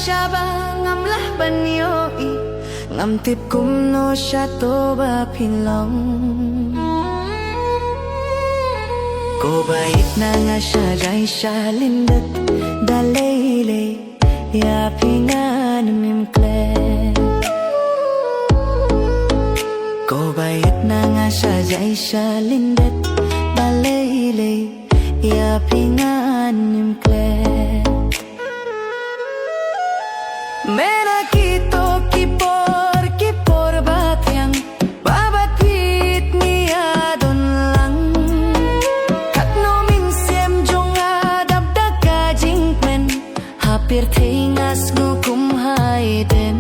siya ba ngam lah banyo i ngam tip kum no siya to ba pinlong. Ko bait na nga siya jay siya lindat dalele ya pingan mimkle. Ko bait na nga siya jay siya lindat dalele ya pingan mimkle. Mera kito kipor batyang babat pit niya don lang kat no min sem jonga dabda ka jingmen hapir thingas ngukum hai den.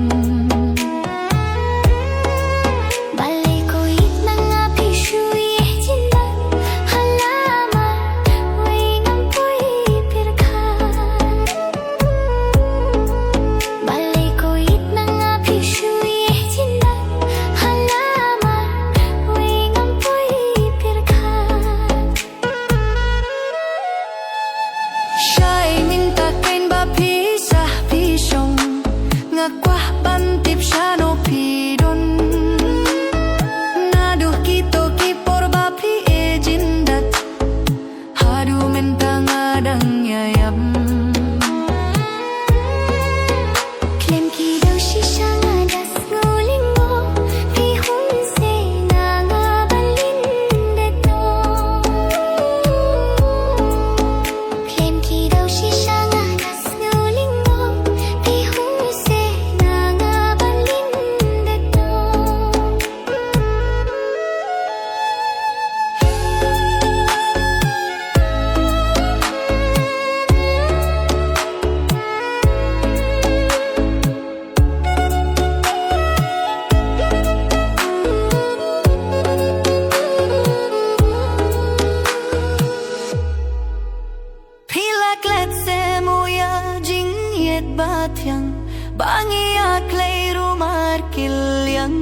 Batyang bangiya klay rumar kilyang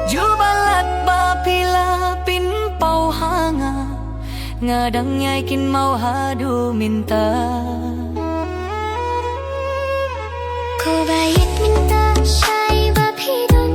jubalat ba pila pinpaw hanga ngadang nyay kin mau hadu minta. Ko bayit minta siya'y ba pidon